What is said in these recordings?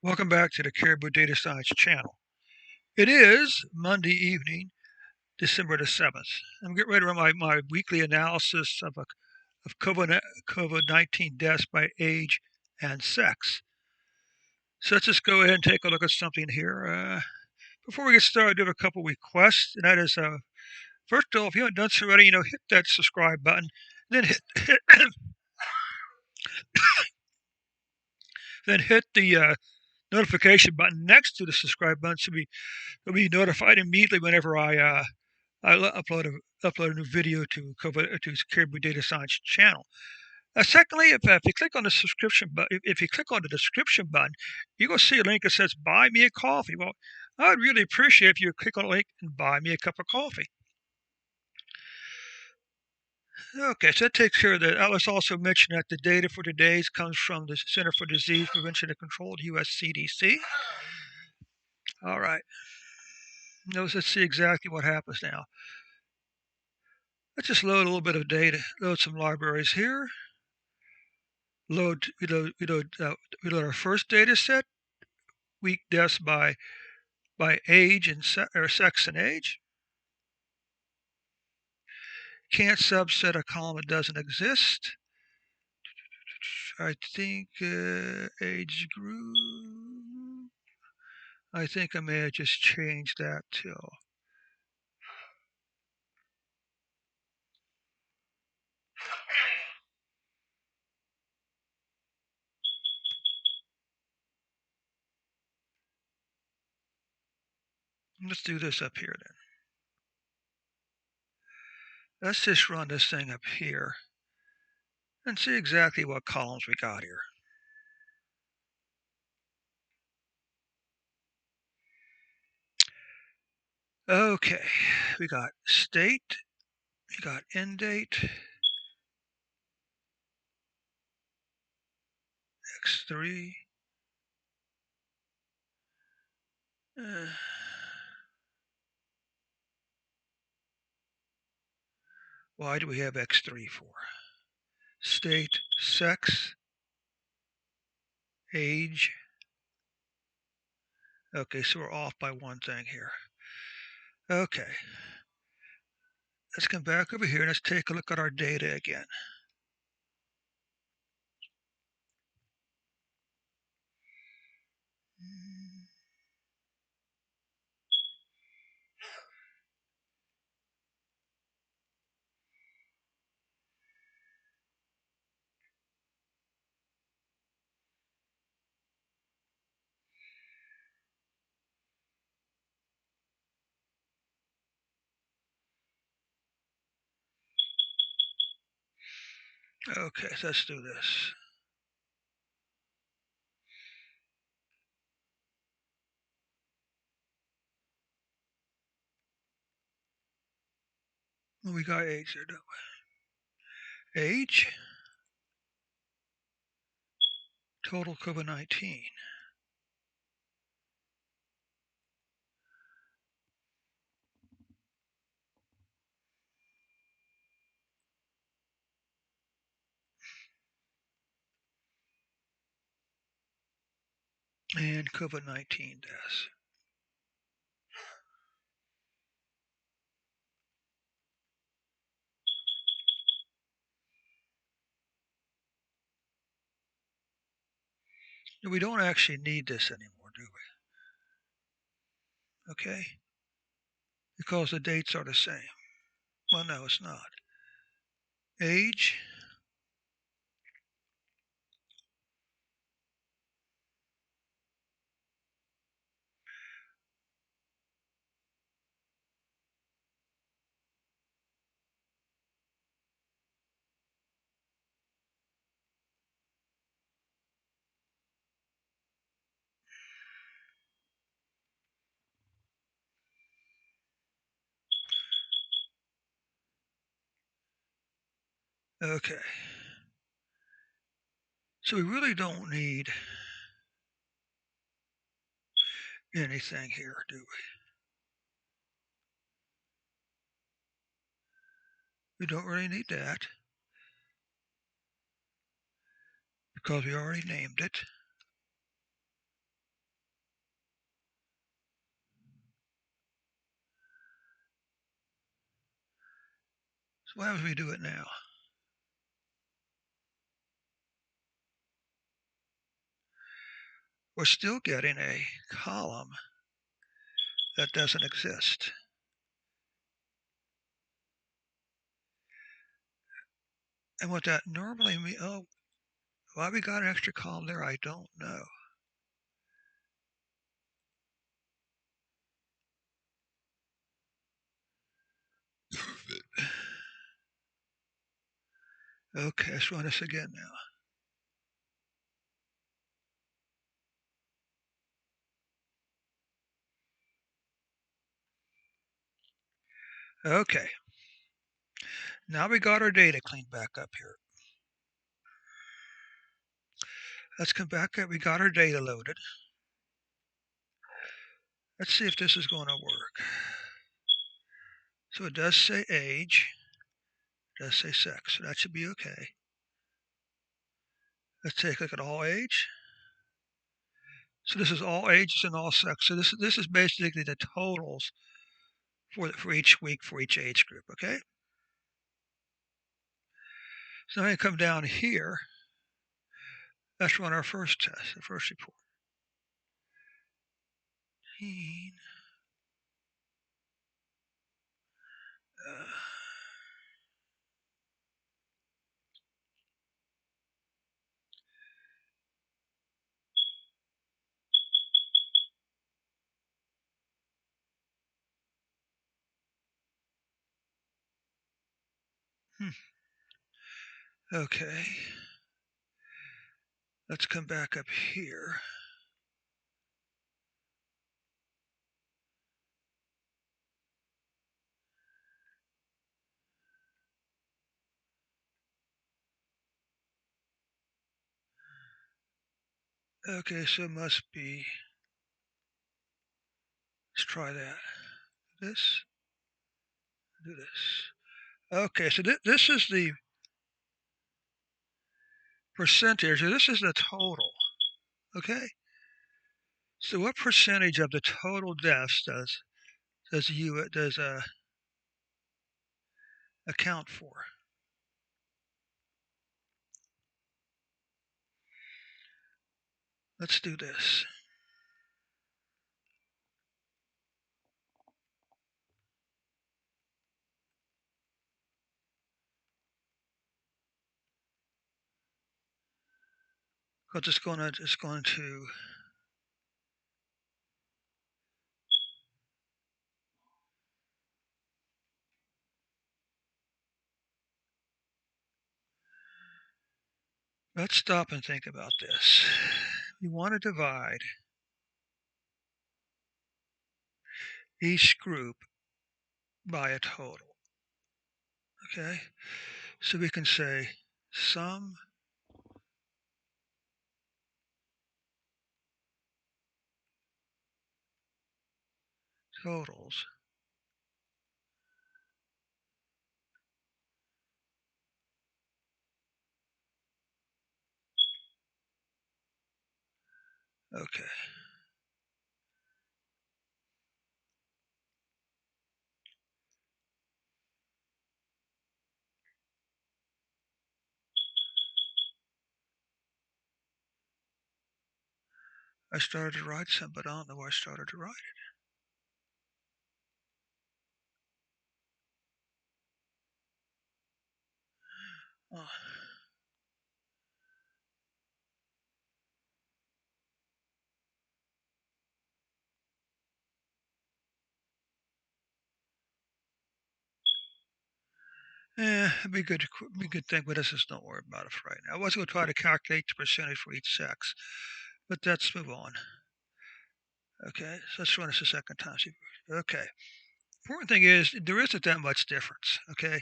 Welcome back to the Caribou Data Science channel. It is Monday evening, December the 7th. I'm getting ready to run my weekly analysis of COVID-19 deaths by age and sex. So let's just go ahead and take a look at something here. Before we get started, I do have a couple requests, and that is, first of all, if you haven't done so already, hit that subscribe button, then hit the notification button next to the subscribe button so you'll be notified immediately whenever I upload a new video to Caribou Data Science channel. Secondly, if you click on the subscription button, if you click on the description button, you're going to see a link that says "Buy me a coffee." Well, I'd really appreciate if you click on the link and buy me a cup of coffee. Okay, so that takes care of that. Let's also mention that the data for today's comes from the Center for Disease Prevention and Control, the U.S. CDC. All right, now let's see exactly what happens now. Let's just load a little bit of data, load some libraries here. We load our first data set, week deaths by age and sex and age. Can't subset a column that doesn't exist. I think age group. I think I may have just changed that to. Let's do this up here then. Let's just run this thing up here and see exactly what columns we got here. Okay, we got state, we got end date, X3. Why do we have X3 for? State, sex, age. Okay, so we're off by one thing here. Okay. Let's come back over here and let's take a look at our data again. Okay, so let's do this. Well, we got age there, don't we? Age, total COVID-19. And COVID-19 deaths. We don't actually need this anymore, do we? Okay? Because the dates are the same. Well, no, it's not. Age. Okay. So we really don't need anything here, do we? We don't really need that because we already named it. So what happens if we do it now? We're still getting a column that doesn't exist. And what that normally means, oh, why we got an extra column there, I don't know. Okay, let's run this again now. Okay, now we got our data cleaned back up here. Let's come back up. We got our data loaded. Let's see if this is going to work. So it does say age, it does say sex, so that should be okay. Let's take a look at all age. So this is all ages and all sex. So this is basically the totals for each week for each age group. Okay. So now I come down here. Let's run our first test, the first report. Uh, okay. Let's come back up here. Okay, so it must be. Let's try that. This. Do this. Okay, so this is the percentage. This is the total. Okay. So what percentage of the total deaths does account for? Let's do this. Because it's going to. Let's stop and think about this. You want to divide each group by a total. Okay, so we can say sum totals. Okay. I started to write some, but I don't know where I started to write it. Oh. Yeah, it'd be be a good thing, but let's just don't worry about it for right now. I was going to try to calculate the percentage for each sex, but let's move on. Okay, so let's run this a second time. Okay, important thing is there isn't that much difference. Okay,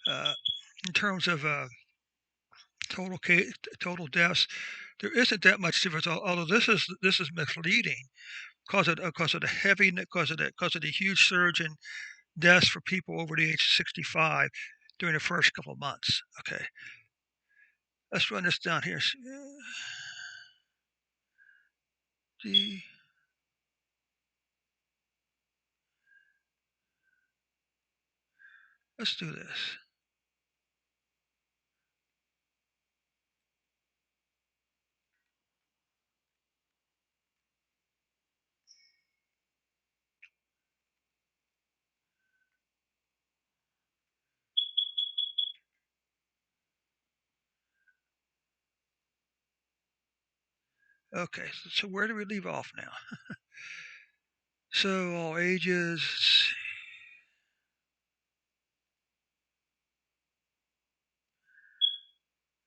uh, in terms of total total deaths, there isn't that much difference. Although this is misleading because of the heavy because of the huge surge in deaths for people over the age of 65 during the first couple of months. Okay, let's run this down here. D. Let's do this. Okay, so where do we leave off now? So all ages.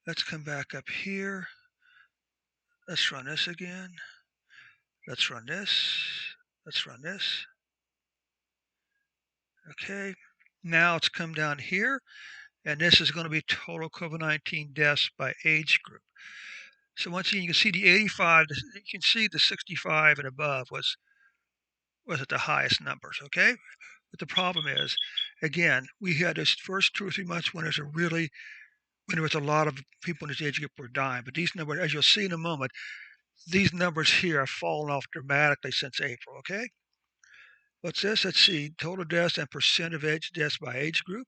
Let's come back up here. Let's run this again. Let's run this. Let's run this. Okay. Now it's come down here, and this is going to be total COVID-19 deaths by age group. So once again, you can see the 85. You can see the 65 and above was at the highest numbers. Okay. But the problem is, again, we had this first 2 or 3 months when there was a lot of people in this age group were dying. But these numbers, as you'll see in a moment, these numbers here have fallen off dramatically since April. Okay. What's this? Let's see. Total deaths and percent of age deaths by age group.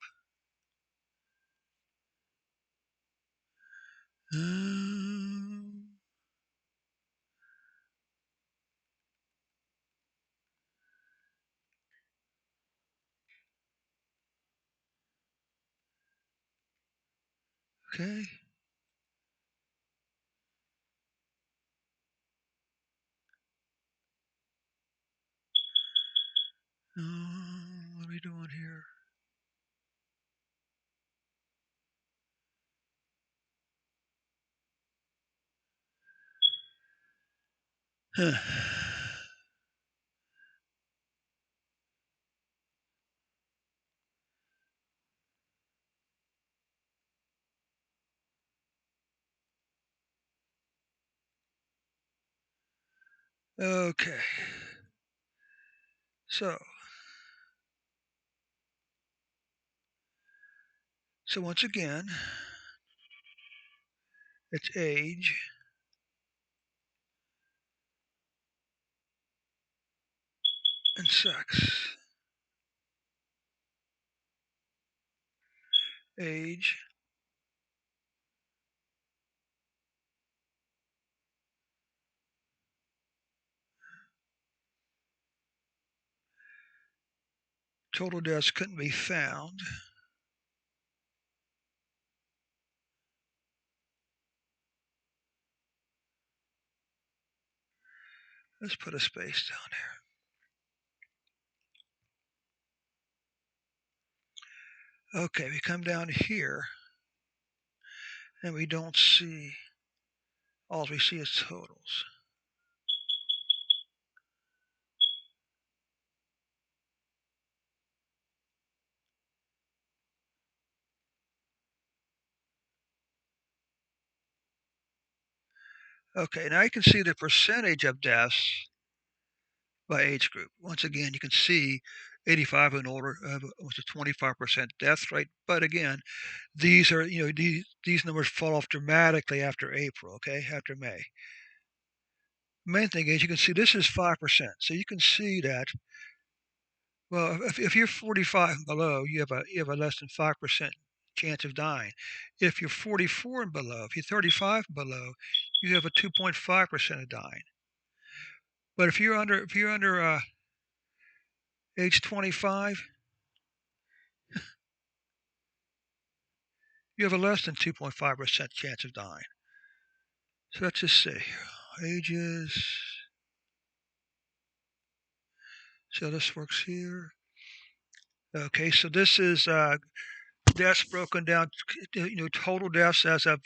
Okay. What are we doing here? Okay. So once again, it's age and sex. Age, total deaths couldn't be found. Let's put a space down there. Okay, we come down here and we don't see, all we see is totals. Okay, now you can see the percentage of deaths by age group. Once again, you can see 85 and older was a 25% death rate. But again, these are, these numbers fall off dramatically after April, okay, after May. Main thing is you can see this is 5%. So you can see that, well, if you're 45 and below, you have a less than 5% chance of dying. If you're 44 and below, if you're 35 and below, you have a 2.5% of dying. But if you're under age 25, you have a less than 2.5% chance of dying. So let's just see. Ages. So this works here. Okay, so this is deaths broken down, total deaths as of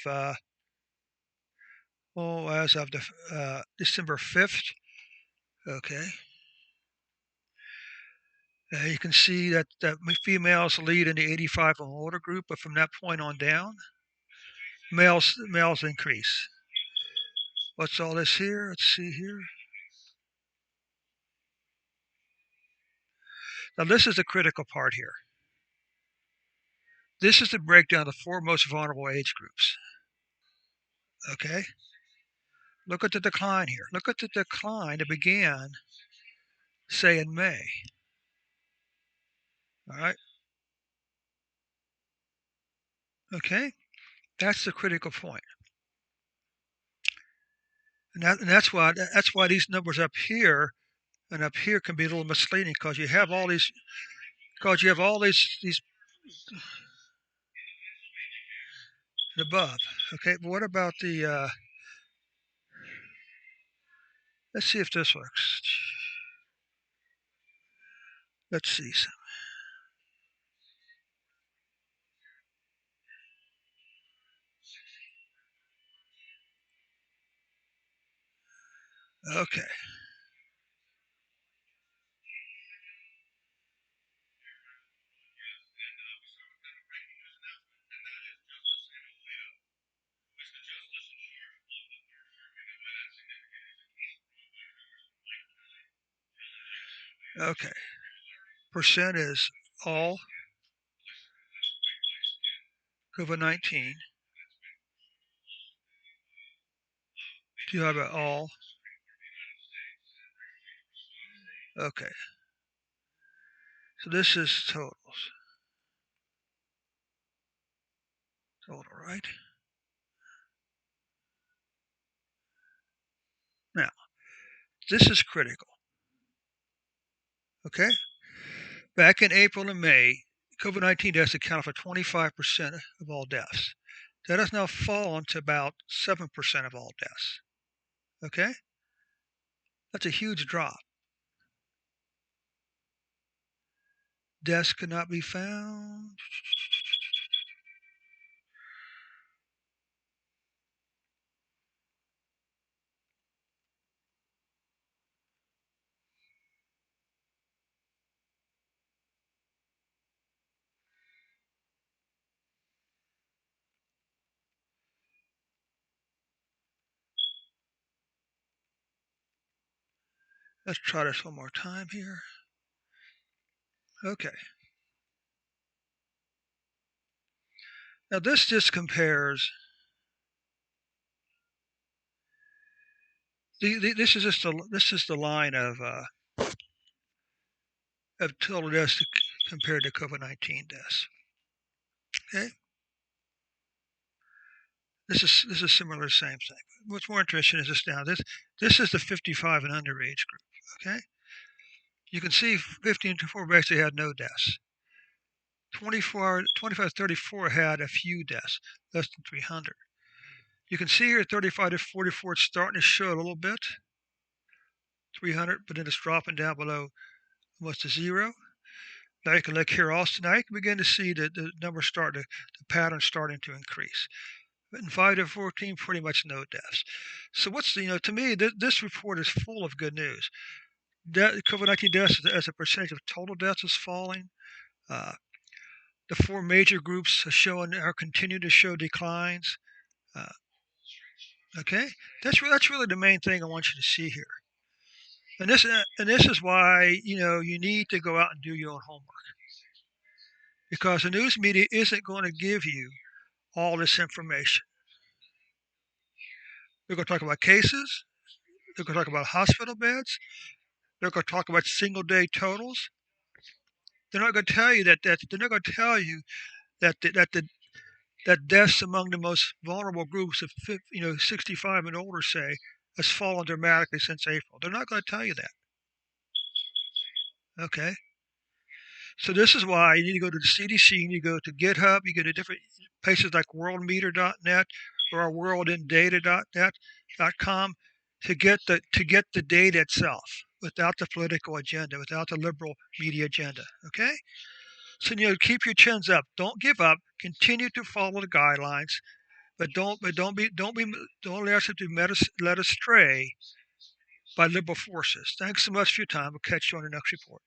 December 5th. Okay. You can see that females lead in the 85 and older group, but from that point on down, males increase. What's all this here? Let's see here. Now this is the critical part here. This is the breakdown of the four most vulnerable age groups. Okay. Look at the decline here. Look at the decline that began, say, in May. All right. Okay. That's the critical point. And that's why these numbers up here and up here can be a little misleading because you have all these above. Okay, but what about the Let's see if this works. Let's see. Okay. Okay. Percent is all COVID-19. Do you have it all? Okay. So this is totals. Total, right? Now, this is critical. Okay? Back in April and May, COVID 19 deaths accounted for 25% of all deaths. That has now fallen to about 7% of all deaths. Okay? That's a huge drop. Deaths could not be found. Let's try this one more time here. Okay. Now this just compares. This is just the line of total deaths compared to COVID-19 deaths. Okay. This is similar, same thing. What's more interesting is this now. This is the 55 and under age group. Okay. You can see 15 to 4 basically had no deaths. 25 to 34 had a few deaths, less than 300. You can see here 35 to 44 it's starting to show a little bit, 300, but then it's dropping down below almost to zero. Now you can look here also. Now you can begin to see the numbers the pattern starting to increase. But in 5 to 14, pretty much no deaths. So to me, this report is full of good news. COVID-19 deaths as a percentage of total deaths is falling. Uh, the four major groups are continuing to show declines. Uh, okay, that's really the main thing I want you to see here. And this is why you need to go out and do your own homework, because the news media isn't going to give you all this information. They're going to talk about cases. They're going to talk about hospital beds. They're going to talk about single day totals. They're not going to tell you that they're not going to tell you that deaths among the most vulnerable groups of 65 and older, say, has fallen dramatically since April. They're not going to tell you that. Okay. So this is why you need to go to the CDC, you need to go to GitHub, you go to different places like worldmeter.net or worldindata.net.com to get the data itself without the political agenda, without the liberal media agenda. Okay? So keep your chins up. Don't give up. Continue to follow the guidelines, but don't let us be led astray by liberal forces. Thanks so much for your time. We'll catch you on the next report.